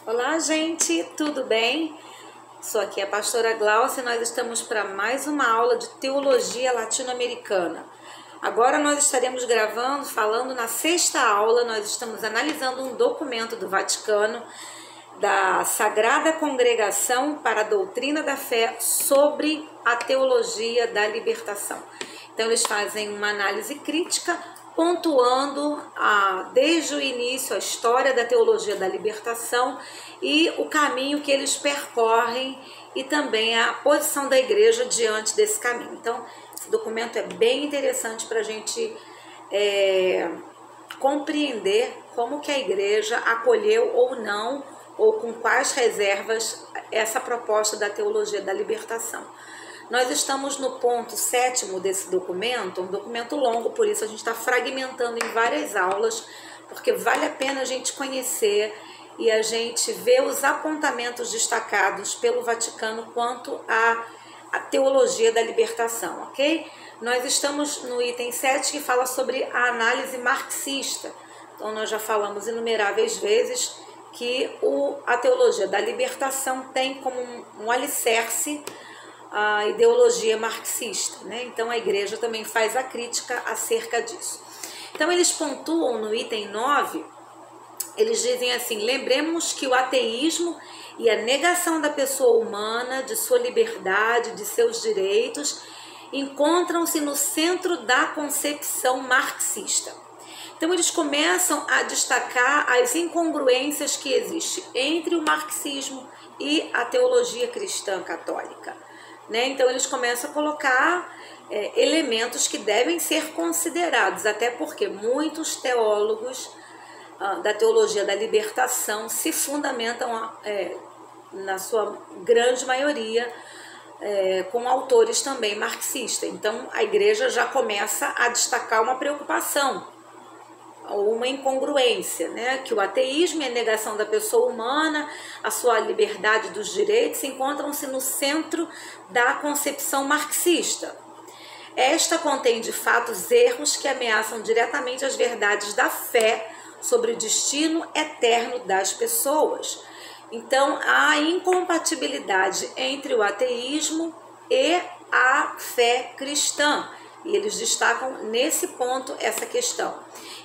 Olá, gente, tudo bem? Sou aqui a pastora Glaucia e nós estamos para mais uma aula de teologia latino-americana. Agora nós estaremos gravando, falando na sexta aula, nós estamos analisando um documento do Vaticano, da Sagrada Congregação para a Doutrina da Fé sobre a teologia da libertação. Então eles fazem uma análise crítica, pontuando desde o início a história da teologia da libertação e o caminho que eles percorrem e também a posição da igreja diante desse caminho. Então, esse documento é bem interessante para a gente compreender como que a igreja acolheu ou não, ou com quais reservas, essa proposta da teologia da libertação. Nós estamos no ponto 7º desse documento, um documento longo, por isso a gente está fragmentando em várias aulas, porque vale a pena a gente conhecer e a gente ver os apontamentos destacados pelo Vaticano quanto à teologia da libertação, ok? Nós estamos no item 7 que fala sobre a análise marxista. Então nós já falamos inumeráveis vezes que a teologia da libertação tem como um alicerce a ideologia marxista, né? Então a igreja também faz a crítica acerca disso. Então eles pontuam no item 9, eles dizem assim: lembremos que o ateísmo e a negação da pessoa humana, de sua liberdade, de seus direitos, encontram-se no centro da concepção marxista. Então eles começam a destacar as incongruências que existem entre o marxismo e a teologia cristã católica. Então eles começam a colocar elementos que devem ser considerados, até porque muitos teólogos da teologia da libertação se fundamentam, na sua grande maioria, com autores também marxistas. Então a igreja já começa a destacar uma preocupação, uma incongruência, que o ateísmo e a negação da pessoa humana, a sua liberdade dos direitos, encontram-se no centro da concepção marxista. Esta contém, de fato, erros que ameaçam diretamente as verdades da fé sobre o destino eterno das pessoas. Então, há incompatibilidade entre o ateísmo e a fé cristã. E eles destacam nesse ponto essa questão.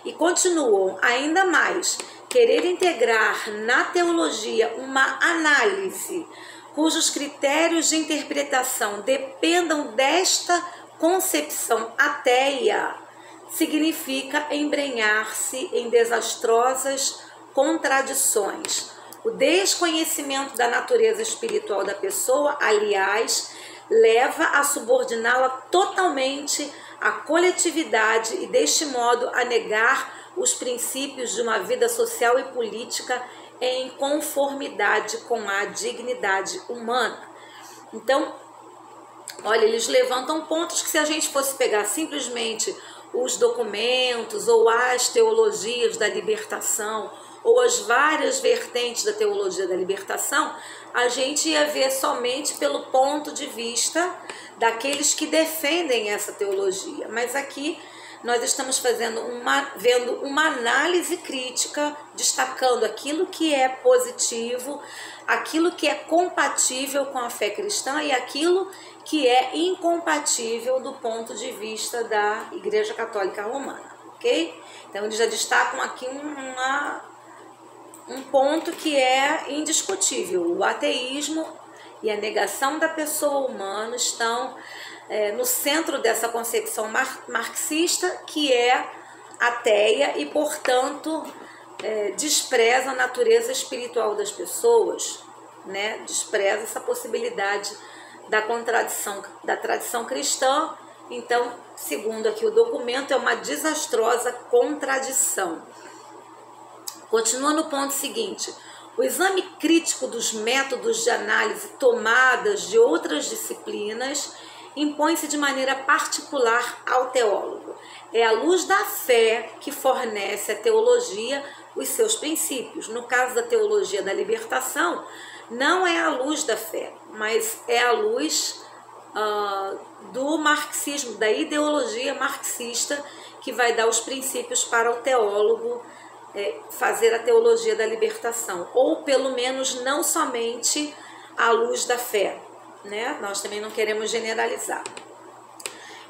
E continuam ainda mais, querer integrar na teologia uma análise cujos critérios de interpretação dependam desta concepção ateia, significa embrenhar-se em desastrosas contradições. O desconhecimento da natureza espiritual da pessoa, aliás, leva a subordiná-la totalmente à coletividade e, deste modo, a negar os princípios de uma vida social e política em conformidade com a dignidade humana. Então, olha, eles levantam pontos que, se a gente fosse pegar simplesmente os documentos ou as teologias da libertação ou as várias vertentes da teologia da libertação, a gente ia ver somente pelo ponto de vista daqueles que defendem essa teologia. Mas aqui nós estamos vendo uma análise crítica, destacando aquilo que é positivo, aquilo que é compatível com a fé cristã e aquilo que é incompatível do ponto de vista da Igreja Católica Romana, ok? Então eles já destacam aqui um ponto que é indiscutível: o ateísmo e a negação da pessoa humana estão no centro dessa concepção marxista, que é ateia e, portanto, despreza a natureza espiritual das pessoas, despreza essa possibilidade da contradição da tradição cristã. Então, segundo aqui o documento, é uma desastrosa contradição. Continua no ponto seguinte: o exame crítico dos métodos de análise tomadas de outras disciplinas impõe-se de maneira particular ao teólogo. É a luz da fé que fornece à teologia os seus princípios. No caso da teologia da libertação, não é a luz da fé, mas é a luz do marxismo, da ideologia marxista, que vai dar os princípios para o teólogo fazer a teologia da libertação, ou pelo menos não somente à luz da fé, né? Nós também não queremos generalizar.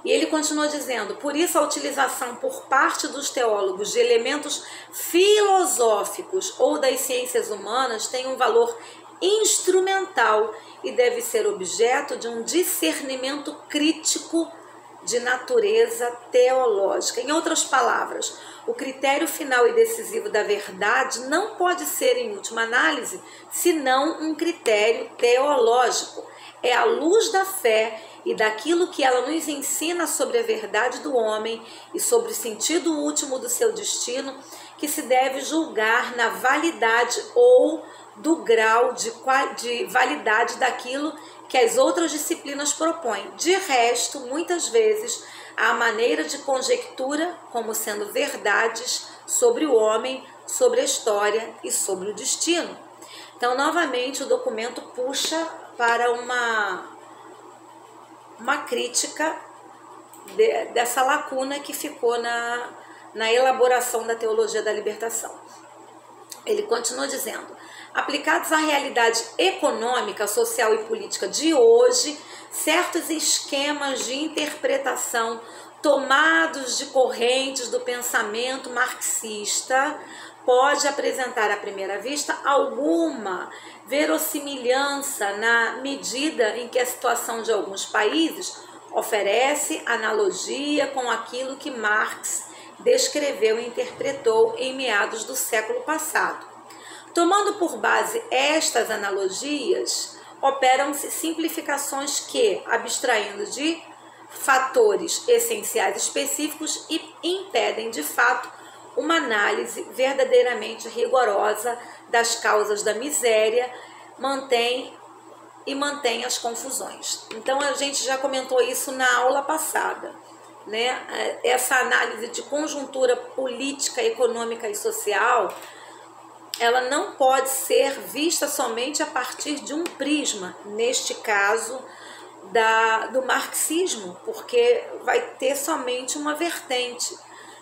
E ele continua dizendo: por isso a utilização por parte dos teólogos de elementos filosóficos ou das ciências humanas tem um valor instrumental e deve ser objeto de um discernimento crítico de natureza teológica. Em outras palavras, o critério final e decisivo da verdade não pode ser, em última análise, senão um critério teológico. É à luz da fé e daquilo que ela nos ensina sobre a verdade do homem e sobre o sentido último do seu destino que se deve julgar na validade ou do grau de validade daquilo que as outras disciplinas propõem. De resto, muitas vezes, há maneira de conjectura como sendo verdades sobre o homem, sobre a história e sobre o destino. Então, novamente, o documento puxa para uma crítica dessa lacuna que ficou na elaboração da teologia da libertação. Ele continua dizendo: aplicados à realidade econômica, social e política de hoje, certos esquemas de interpretação tomados de correntes do pensamento marxista pode apresentar à primeira vista alguma verossimilhança na medida em que a situação de alguns países oferece analogia com aquilo que Marx descreveu e interpretou em meados do século passado. Tomando por base estas analogias, operam-se simplificações que, abstraindo de fatores essenciais específicos, impedem, de fato, uma análise verdadeiramente rigorosa das causas da miséria, mantém as confusões. Então, a gente já comentou isso na aula passada, né? Essa análise de conjuntura política, econômica e social, ela não pode ser vista somente a partir de um prisma, neste caso do marxismo, porque vai ter somente uma vertente.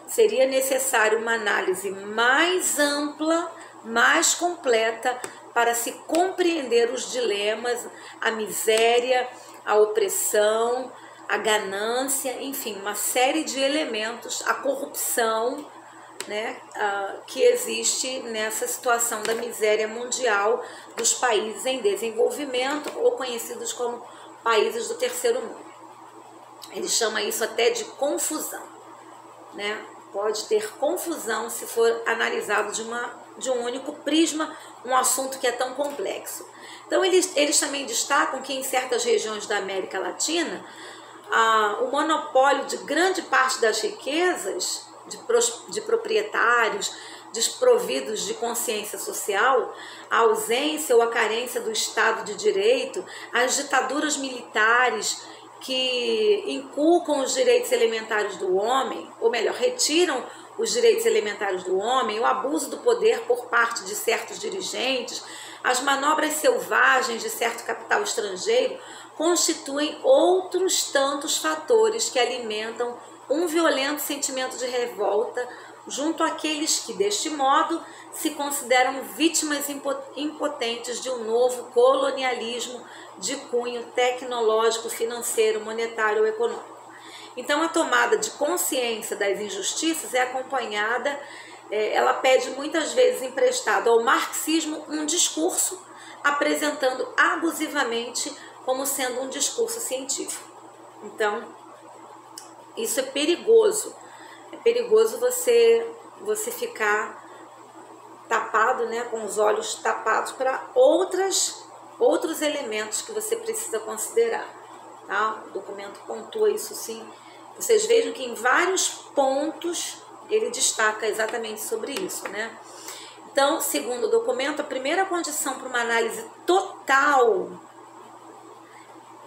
Seria necessário uma análise mais ampla, mais completa, para se compreender os dilemas, a miséria, a opressão, a ganância, enfim, uma série de elementos, a corrupção, né, que existe nessa situação da miséria mundial dos países em desenvolvimento, ou conhecidos como países do terceiro mundo. Ele chama isso até de confusão, né? Pode ter confusão se for analisado de um único prisma, um assunto que é tão complexo. Então, eles também destacam que em certas regiões da América Latina, o monopólio de grande parte das riquezas de proprietários desprovidos de consciência social, a ausência ou a carência do Estado de Direito, as ditaduras militares que inculcam os direitos elementares do homem, ou melhor, retiram os direitos elementares do homem, o abuso do poder por parte de certos dirigentes, as manobras selvagens de certo capital estrangeiro, constituem outros tantos fatores que alimentam um violento sentimento de revolta junto àqueles que, deste modo, se consideram vítimas impotentes de um novo colonialismo de cunho tecnológico, financeiro, monetário ou econômico. Então, a tomada de consciência das injustiças é acompanhada, ela pede muitas vezes emprestado ao marxismo um discurso, apresentando abusivamente como sendo um discurso científico. Então, isso é perigoso. É perigoso você ficar tapado, né, com os olhos tapados para outros elementos que você precisa considerar. Tá? O documento pontua isso sim. Vocês vejam que em vários pontos ele destaca exatamente sobre isso, né? Então, segundo o documento, a primeira condição para uma análise total,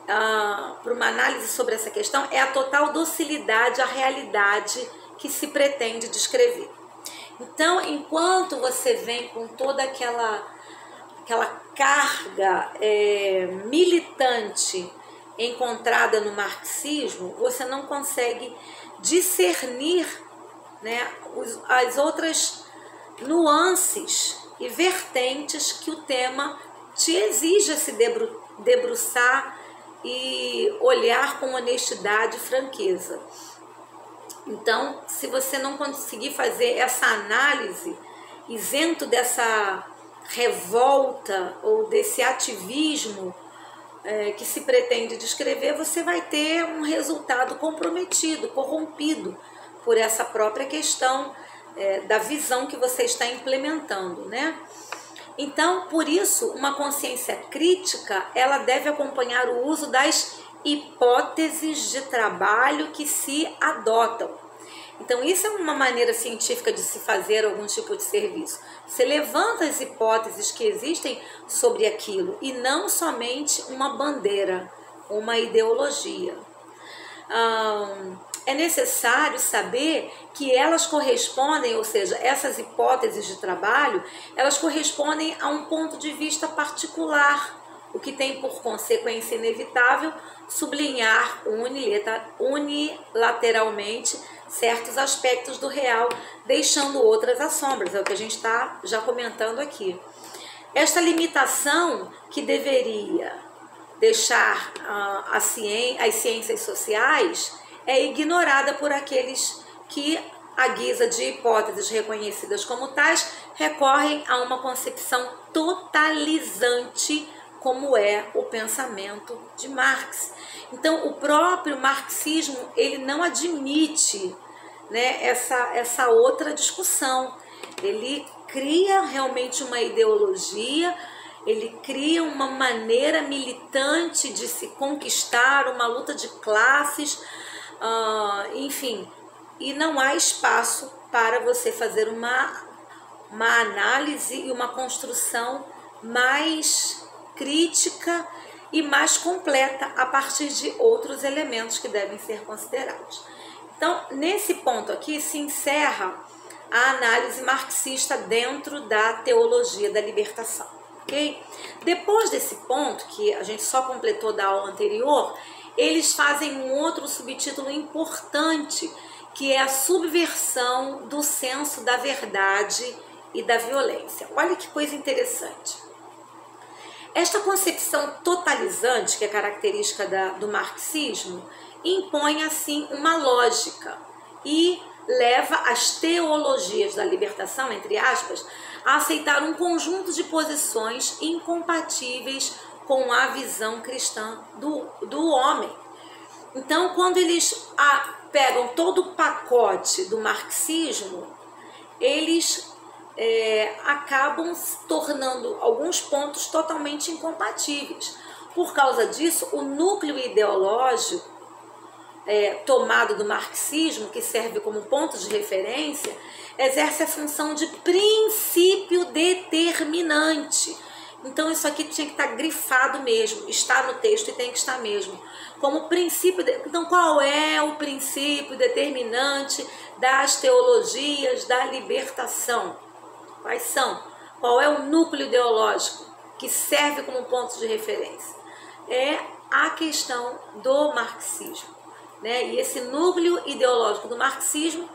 para uma análise sobre essa questão, é a total docilidade à realidade que se pretende descrever. Então, enquanto você vem com toda aquela carga militante encontrada no marxismo, você não consegue discernir, né, as outras nuances e vertentes que o tema te exige se debruçar e olhar com honestidade e franqueza. Então, se você não conseguir fazer essa análise, isento dessa revolta ou desse ativismo que se pretende descrever, você vai ter um resultado comprometido, corrompido por essa própria questão da visão que você está implementando, né? Então, por isso, uma consciência crítica, ela deve acompanhar o uso das hipóteses de trabalho que se adotam. Então, isso é uma maneira científica de se fazer algum tipo de serviço. Você levanta as hipóteses que existem sobre aquilo e não somente uma bandeira, uma ideologia. É necessário saber que elas correspondem, ou seja, essas hipóteses de trabalho, elas correspondem a um ponto de vista particular, o que tem por consequência inevitável sublinhar unilateralmente certos aspectos do real, deixando outras às sombras, é o que a gente está já comentando aqui. Esta limitação que deveria deixar as ciências sociais é ignorada por aqueles que, à guisa de hipóteses reconhecidas como tais, recorrem a uma concepção totalizante, como é o pensamento de Marx. Então, o próprio marxismo, ele não admite, né, essa outra discussão. Ele cria realmente uma ideologia, ele cria uma maneira militante de se conquistar, uma luta de classes, enfim, e não há espaço para você fazer uma análise e uma construção mais crítica e mais completa a partir de outros elementos que devem ser considerados. Então, nesse ponto aqui se encerra a análise marxista dentro da teologia da libertação, ok? Depois desse ponto, que a gente só completou da aula anterior, eles fazem um outro subtítulo importante, que é a subversão do senso da verdade e da violência. Olha que coisa interessante. Esta concepção totalizante, que é característica do marxismo, impõe assim uma lógica e leva as teologias da libertação, entre aspas, a aceitar um conjunto de posições incompatíveis com a visão cristã do homem. Então, quando eles pegam todo o pacote do marxismo, eles acabam se tornando alguns pontos totalmente incompatíveis. Por causa disso, o núcleo ideológico tomado do marxismo, que serve como ponto de referência, exerce a função de princípio determinante. Então, isso aqui tinha que estar grifado mesmo, está no texto e tem que estar mesmo. Como princípio. Então, qual é o princípio determinante das teologias da libertação? Quais são? Qual é o núcleo ideológico que serve como ponto de referência? É a questão do marxismo, né? E esse núcleo ideológico do marxismo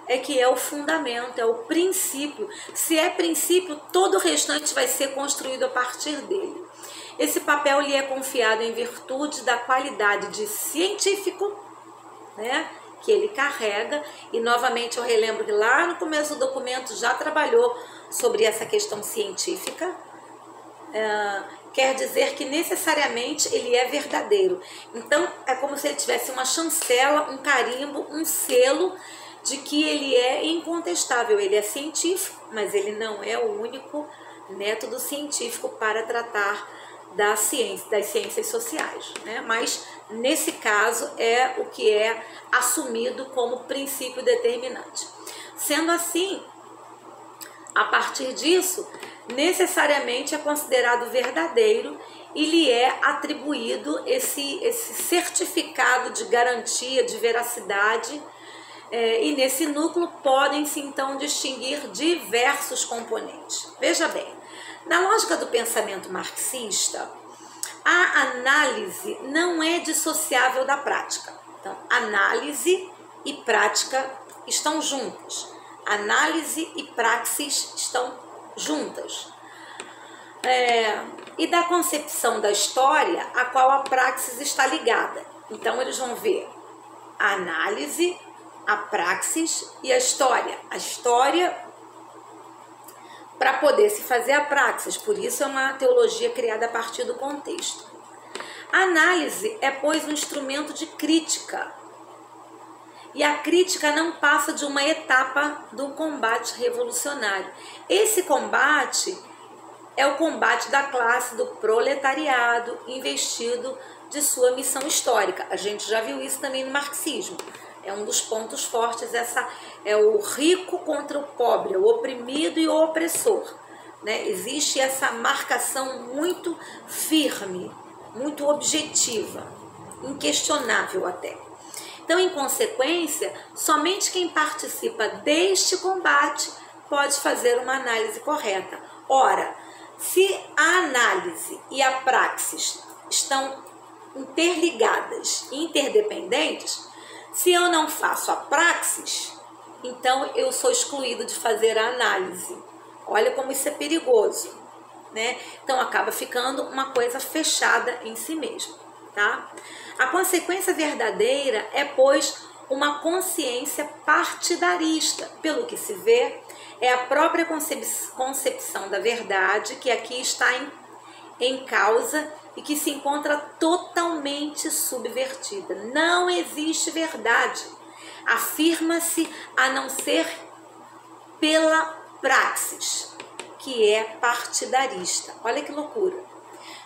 é que é o fundamento, é o princípio. Se é princípio, todo o restante vai ser construído a partir dele. Esse papel lhe é confiado em virtude da qualidade de científico, né, que ele carrega, e novamente eu relembro que lá no começo do documento já trabalhou sobre essa questão científica. Quer dizer que necessariamente ele é verdadeiro. Então é como se ele tivesse uma chancela, um carimbo, um selo de que ele é incontestável, ele é científico, mas ele não é o único método científico para tratar das ciências sociais, né? Mas nesse caso é o que é assumido como princípio determinante. Sendo assim, a partir disso, necessariamente é considerado verdadeiro e lhe é atribuído esse certificado de garantia, de veracidade, e nesse núcleo podem-se então distinguir diversos componentes. Veja bem, na lógica do pensamento marxista, a análise não é dissociável da prática. Então, análise e prática estão juntas. Análise e praxis estão juntas. E da concepção da história, a qual a praxis está ligada. Então, eles vão ver a análise, a praxis e a história. A história para poder se fazer a praxis, por isso é uma teologia criada a partir do contexto. A análise é, pois, um instrumento de crítica. E a crítica não passa de uma etapa do combate revolucionário. Esse combate é o combate da classe do proletariado investido de sua missão histórica. A gente já viu isso também no marxismo. É um dos pontos fortes, é o rico contra o pobre, o oprimido e o opressor. Né? Existe essa marcação muito firme, muito objetiva, inquestionável até. Então, em consequência, somente quem participa deste combate pode fazer uma análise correta. Ora, se a análise e a praxis estão interligadas e interdependentes, se eu não faço a praxis, então eu sou excluído de fazer a análise. Olha como isso é perigoso, né? Então acaba ficando uma coisa fechada em si mesmo, tá? A consequência verdadeira é, pois, uma consciência partidarista. Pelo que se vê, é a própria concepção da verdade que aqui está em causa e que se encontra totalmente subvertida. Não existe verdade. Afirma-se a não ser pela praxis, que é partidarista. Olha que loucura.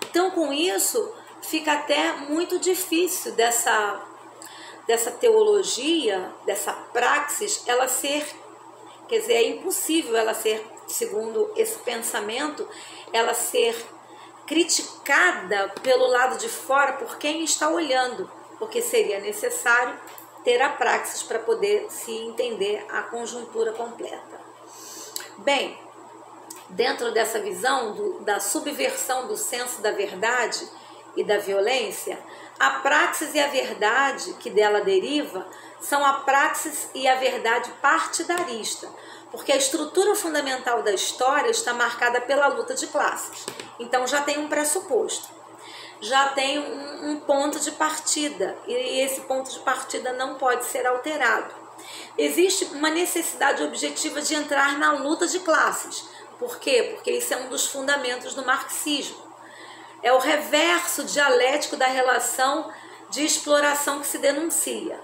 Então, com isso, fica até muito difícil dessa teologia, dessa praxis, ela ser, quer dizer, é impossível ela ser, segundo esse pensamento, ela ser criticada pelo lado de fora por quem está olhando, porque seria necessário ter a praxis para poder se entender a conjuntura completa. Bem, dentro dessa visão da subversão do senso da verdade e da violência, a praxis e a verdade que dela deriva são a praxis e a verdade partidarista, porque a estrutura fundamental da história está marcada pela luta de classes. Então já tem um pressuposto, já tem um ponto de partida, e esse ponto de partida não pode ser alterado. Existe uma necessidade objetiva de entrar na luta de classes. Por quê? Porque isso é um dos fundamentos do marxismo. É o reverso dialético da relação de exploração que se denuncia,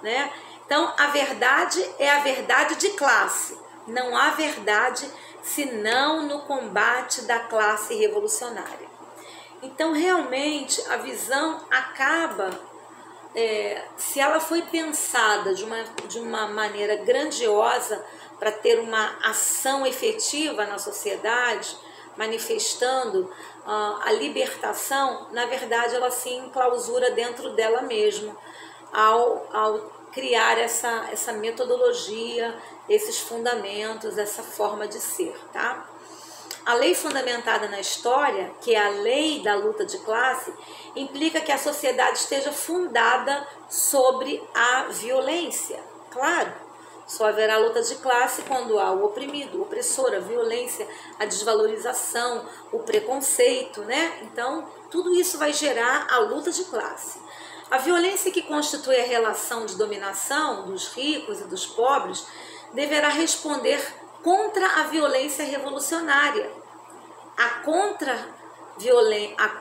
né? Então, a verdade é a verdade de classe. Não há verdade senão no combate da classe revolucionária. Então, realmente, a visão acaba, se ela foi pensada de uma maneira grandiosa para ter uma ação efetiva na sociedade, manifestando a libertação, na verdade, ela se enclausura dentro dela mesma, ao criar essa metodologia, esses fundamentos, essa forma de ser, tá? A lei fundamentada na história, que é a lei da luta de classe, implica que a sociedade esteja fundada sobre a violência. Claro, só haverá luta de classe quando há o oprimido, o opressor, a violência, a desvalorização, o preconceito, né? Então, tudo isso vai gerar a luta de classe. A violência que constitui a relação de dominação dos ricos e dos pobres deverá responder contra a violência revolucionária, a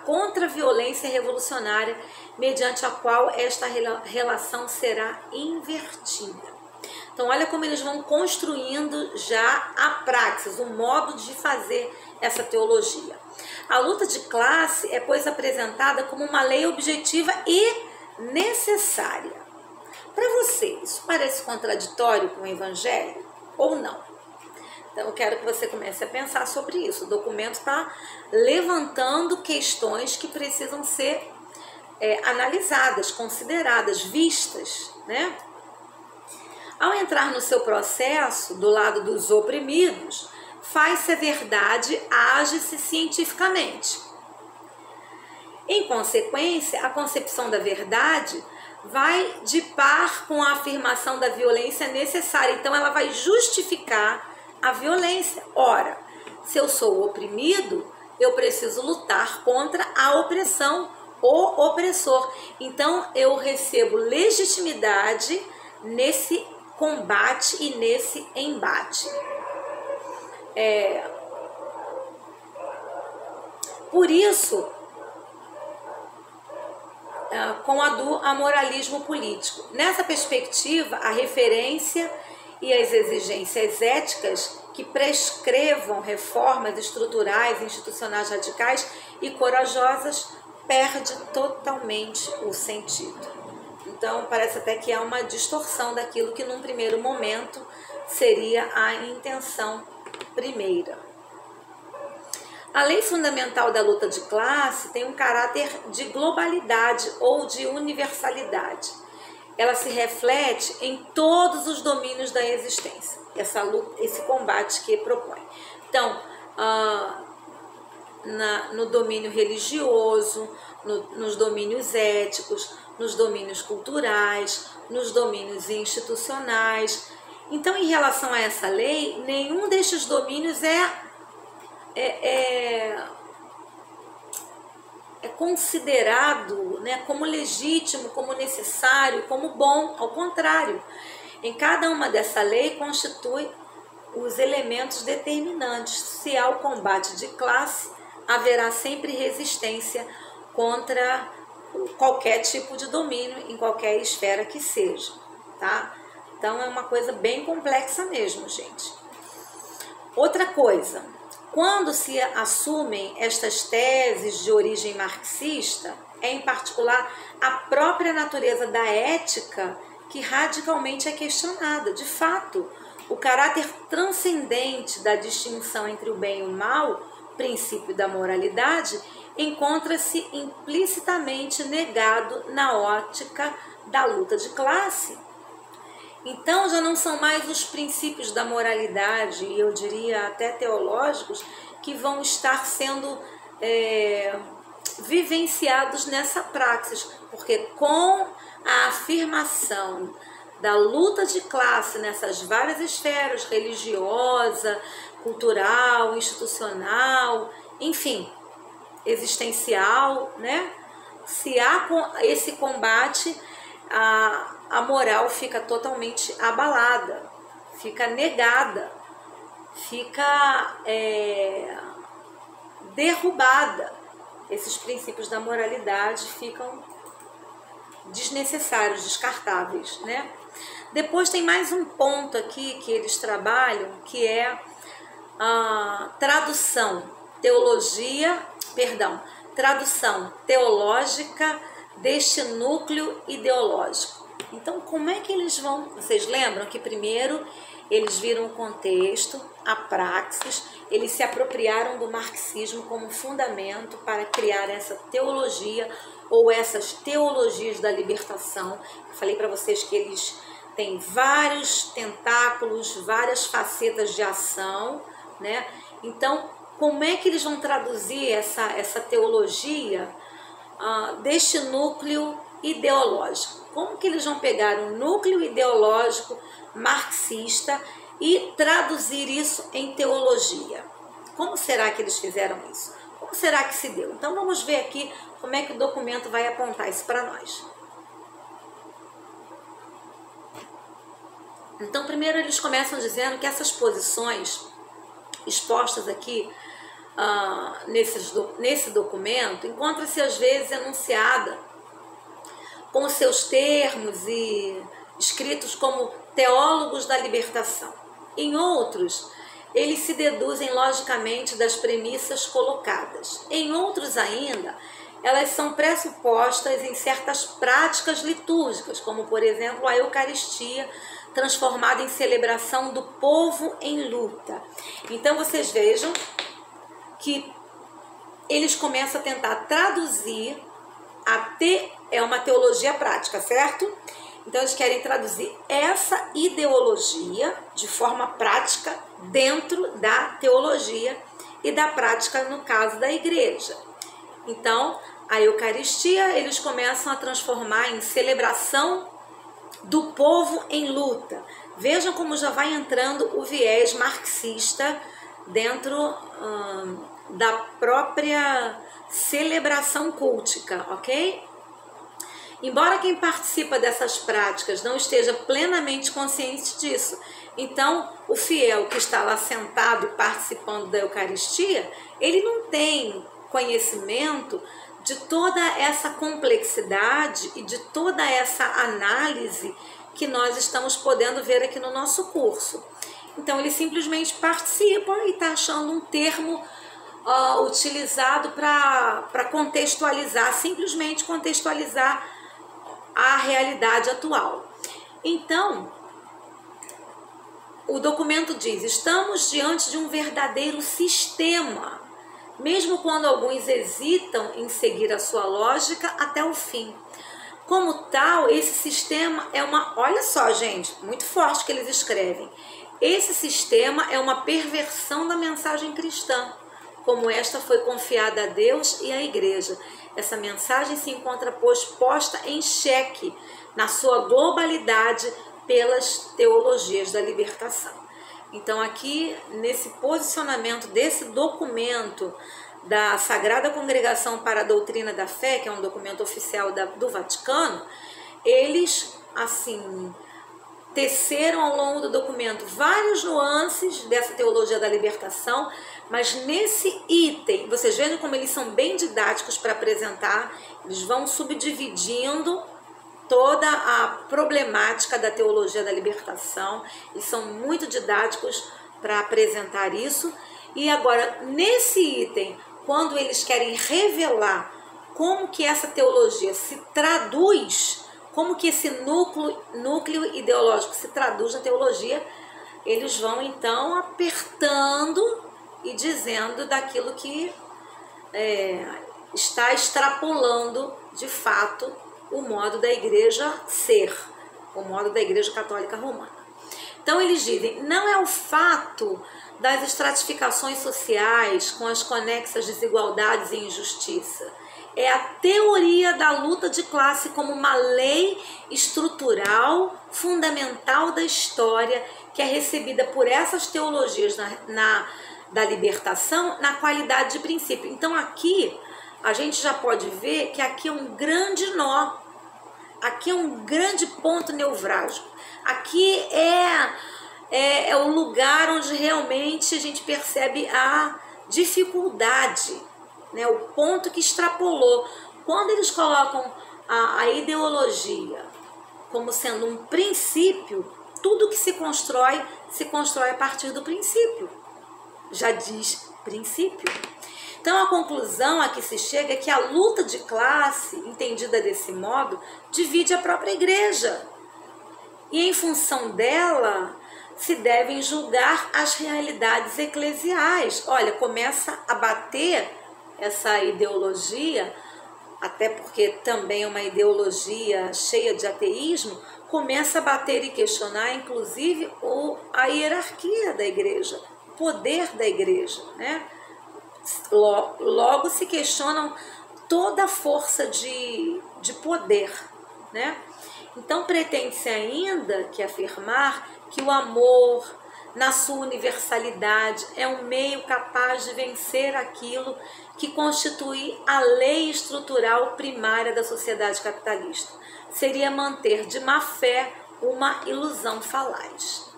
contra-violência revolucionária, mediante a qual esta relação será invertida. Então, olha como eles vão construindo já a praxis, o modo de fazer essa teologia. A luta de classe é, pois, apresentada como uma lei objetiva e necessária. Para você, isso parece contraditório com o Evangelho ou não? Então, eu quero que você comece a pensar sobre isso. O documento está levantando questões que precisam ser analisadas, consideradas, vistas, né? Ao entrar no seu processo, do lado dos oprimidos, faz-se a verdade, age-se cientificamente. Em consequência, a concepção da verdade vai de par com a afirmação da violência necessária. Então, ela vai justificar a violência. Ora, se eu sou oprimido, eu preciso lutar contra a opressão, o opressor. Então, eu recebo legitimidade nesse combate e nesse embate. Por isso, com a do amoralismo político. Nessa perspectiva, a referência e as exigências éticas que prescrevam reformas estruturais, institucionais radicais e corajosas perde totalmente o sentido. Então, parece até que há uma distorção daquilo que num primeiro momento seria a intenção primeira. A lei fundamental da luta de classe tem um caráter de globalidade ou de universalidade. Ela se reflete em todos os domínios da existência, essa luta, esse combate que propõe. Então, no domínio religioso, nos domínios éticos, nos domínios culturais, nos domínios institucionais. Então, em relação a essa lei, nenhum destes domínios é considerado, né, como legítimo, como necessário, como bom. Ao contrário, em cada uma dessa lei constitui os elementos determinantes. Se há o combate de classe, haverá sempre resistência contra qualquer tipo de domínio, em qualquer esfera que seja, tá? Então, é uma coisa bem complexa mesmo, gente. Outra coisa, quando se assumem estas teses de origem marxista, é em particular a própria natureza da ética que radicalmente é questionada. De fato, o caráter transcendente da distinção entre o bem e o mal, princípio da moralidade, encontra-se implicitamente negado na ótica da luta de classe. Então, já não são mais os princípios da moralidade, e eu diria até teológicos, que vão estar sendo vivenciados nessa praxis, porque com a afirmação da luta de classe nessas várias esferas, religiosa, cultural, institucional, enfim, existencial, né? Se há esse combate, a moral fica totalmente abalada, fica negada, fica derrubada. Esses princípios da moralidade ficam desnecessários, descartáveis, né? Depois tem mais um ponto aqui que eles trabalham, que é a tradução teológica deste núcleo ideológico. Então, como é que eles vão... Vocês lembram que primeiro eles viram o contexto, a praxis, eles se apropriaram do marxismo como fundamento para criar essa teologia ou essas teologias da libertação. Eu falei para vocês que eles têm vários tentáculos, várias facetas de ação, né? Então, como é que eles vão traduzir essa teologia deste núcleo ideológico? Como que eles vão pegar um núcleo ideológico marxista e traduzir isso em teologia? Como será que eles fizeram isso? Como será que se deu? Então vamos ver aqui como é que o documento vai apontar isso para nós. Então, primeiro eles começam dizendo que essas posições expostas aqui nesse documento encontra-se às vezes enunciada com os seus termos e escritos como teólogos da libertação. Em outros, eles se deduzem logicamente das premissas colocadas. Em outros ainda, elas são pressupostas em certas práticas litúrgicas, como por exemplo a Eucaristia, transformada em celebração do povo em luta. Então vocês vejam que eles começam a tentar traduzir é uma teologia prática, certo? Então eles querem traduzir essa ideologia de forma prática dentro da teologia e da prática no caso da igreja. Então, a Eucaristia, eles começam a transformar em celebração do povo em luta. Vejam como já vai entrando o viés marxista dentro da própria celebração cultica, ok? Embora quem participa dessas práticas não esteja plenamente consciente disso, então o fiel que está lá sentado participando da Eucaristia, ele não tem conhecimento de toda essa complexidade e de toda essa análise que nós estamos podendo ver aqui no nosso curso. Então ele simplesmente participa e está achando um termo utilizado para contextualizar, simplesmente contextualizar a realidade atual. Então, o documento diz: estamos diante de um verdadeiro sistema, mesmo quando alguns hesitam em seguir a sua lógica até o fim. Como tal, esse sistema é olha só, gente, muito forte que eles escrevem. Esse sistema é uma perversão da mensagem cristã, como esta foi confiada a Deus e à Igreja. Essa mensagem se encontra posta em xeque, na sua globalidade, pelas teologias da libertação. Então aqui, nesse posicionamento desse documento da Sagrada Congregação para a Doutrina da Fé, que é um documento oficial do Vaticano, eles, assim, teceram ao longo do documento várias nuances dessa teologia da libertação, mas nesse item, vocês vejam como eles são bem didáticos para apresentar, eles vão subdividindo toda a problemática da teologia da libertação, eles são muito didáticos para apresentar isso. E agora, nesse item, quando eles querem revelar como que essa teologia se traduz, como que esse núcleo ideológico se traduz na teologia, eles vão então apertando e dizendo daquilo que está extrapolando de fato o modo da igreja ser, o modo da igreja católica romana. Então eles dizem, não é o fato das estratificações sociais com as conexas desigualdades e injustiça, é a teoria da luta de classe como uma lei estrutural fundamental da história que é recebida por essas teologias da libertação na qualidade de princípio. Então aqui a gente já pode ver que aqui é um grande nó, aqui é um grande ponto nevrálgico, aqui é o lugar onde realmente a gente percebe a dificuldade, né, o ponto que extrapolou. Quando eles colocam a ideologia como sendo um princípio, tudo que se constrói a partir do princípio. Já diz princípio. Então a conclusão a que se chega é que a luta de classe, entendida desse modo, divide a própria igreja. E em função dela se devem julgar as realidades eclesiais. Olha, começa a bater essa ideologia, até porque também é uma ideologia cheia de ateísmo, começa a bater e questionar, inclusive, a hierarquia da igreja, o poder da igreja, né? Logo se questionam toda a força de poder, né? Então pretende-se ainda que afirmar que o amor, na sua universalidade, é um meio capaz de vencer aquilo que constitui a lei estrutural primária da sociedade capitalista. Seria manter de má fé uma ilusão falaz,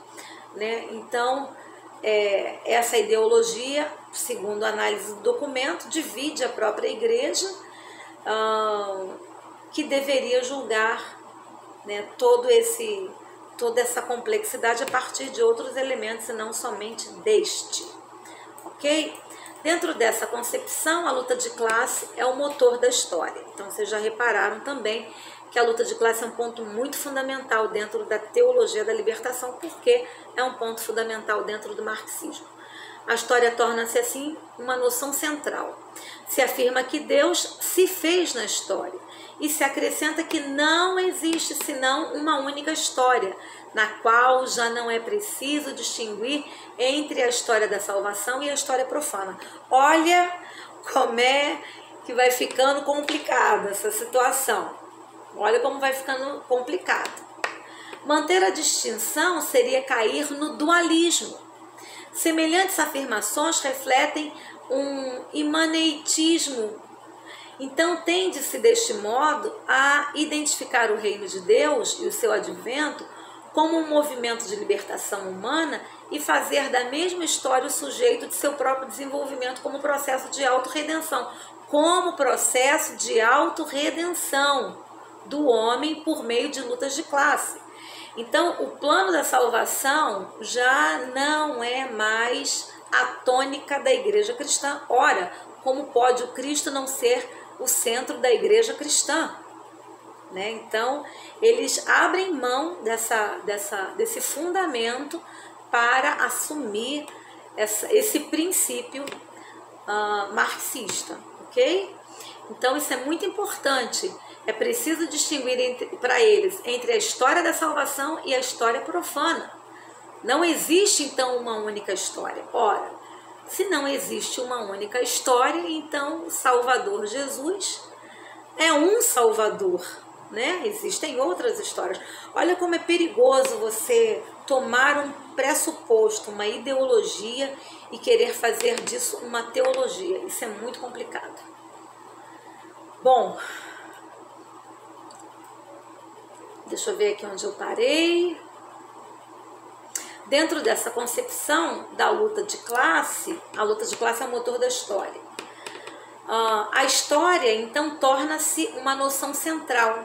né? Então, essa ideologia, segundo a análise do documento, divide a própria igreja, que deveria julgar, né, toda essa complexidade a partir de outros elementos e não somente deste, ok? Dentro dessa concepção, a luta de classe é o motor da história. Então, vocês já repararam também que a luta de classe é um ponto muito fundamental dentro da teologia da libertação, porque é um ponto fundamental dentro do marxismo. A história torna-se, assim, uma noção central. Se afirma que Deus se fez na história e se acrescenta que não existe senão uma única história, na qual já não é preciso distinguir entre a história da salvação e a história profana. Olha como é que vai ficando complicada essa situação. Olha como vai ficando complicado. Manter a distinção seria cair no dualismo. Semelhantes afirmações refletem um imaneitismo. Então, tende-se deste modo a identificar o reino de Deus e o seu advento como um movimento de libertação humana e fazer da mesma história o sujeito de seu próprio desenvolvimento como processo de autorredenção. Como processo de autorredenção do homem por meio de lutas de classe. Então, o plano da salvação já não é mais a tônica da igreja cristã. Ora, como pode o Cristo não ser o centro da igreja cristã? Né? Então, eles abrem mão desse fundamento para assumir esse princípio marxista, ok? Então, isso é muito importante. É preciso distinguir para eles entre a história da salvação e a história profana. Não existe, então, uma única história. Ora, se não existe uma única história, então o Salvador Jesus é um Salvador, né? Existem outras histórias. Olha como é perigoso você tomar um pressuposto, uma ideologia e querer fazer disso uma teologia. Isso é muito complicado. Bom, deixa eu ver aqui onde eu parei. Dentro dessa concepção da luta de classe, a luta de classe é o motor da história. A história, então, torna-se uma noção central.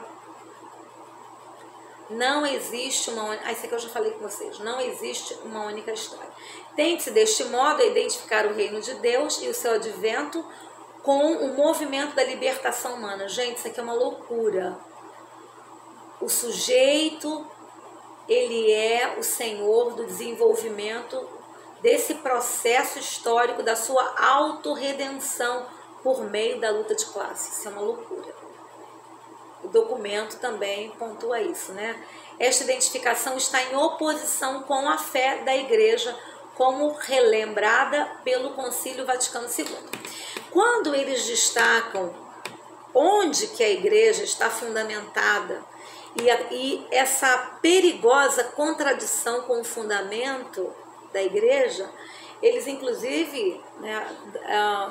Não existe uma única... Isso aqui eu já falei com vocês. Não existe uma única história. Tente-se, deste modo, a identificar o reino de Deus e o seu advento com o movimento da libertação humana. Gente, isso aqui é uma loucura. O sujeito, ele é o senhor do desenvolvimento desse processo histórico da sua autorredenção por meio da luta de classe. Isso é uma loucura. O documento também pontua isso, né? Esta identificação está em oposição com a fé da Igreja, como relembrada pelo Concílio Vaticano II. Quando eles destacam onde que a Igreja está fundamentada e essa perigosa contradição com o fundamento da Igreja, eles inclusive, né,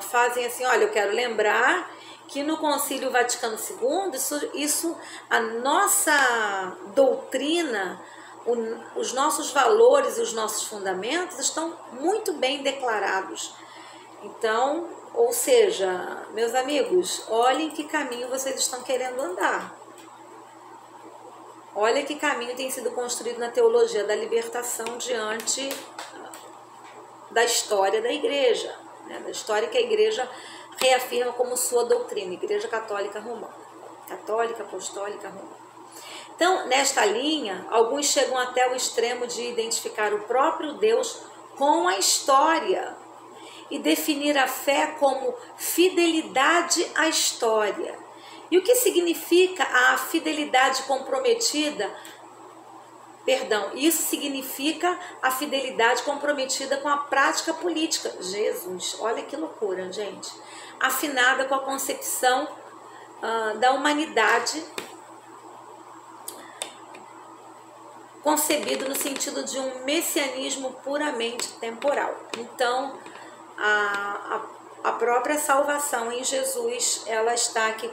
fazem assim, olha, eu quero lembrar que no Concílio Vaticano II, a nossa doutrina, os nossos valores e os nossos fundamentos estão muito bem declarados. Então, ou seja, meus amigos, olhem que caminho vocês estão querendo andar. Olha que caminho tem sido construído na teologia da libertação diante da história da igreja, né? Da história que a igreja reafirma como sua doutrina, Igreja Católica Romana, Católica, Apostólica Romana. Então, nesta linha, alguns chegam até o extremo de identificar o próprio Deus com a história e definir a fé como fidelidade à história. E o que significa a fidelidade comprometida? Perdão, isso significa a fidelidade comprometida com a prática política. Jesus, olha que loucura, gente. Afinada com a concepção da humanidade, concebido no sentido de um messianismo puramente temporal. Então, a própria salvação em Jesus, ela está aqui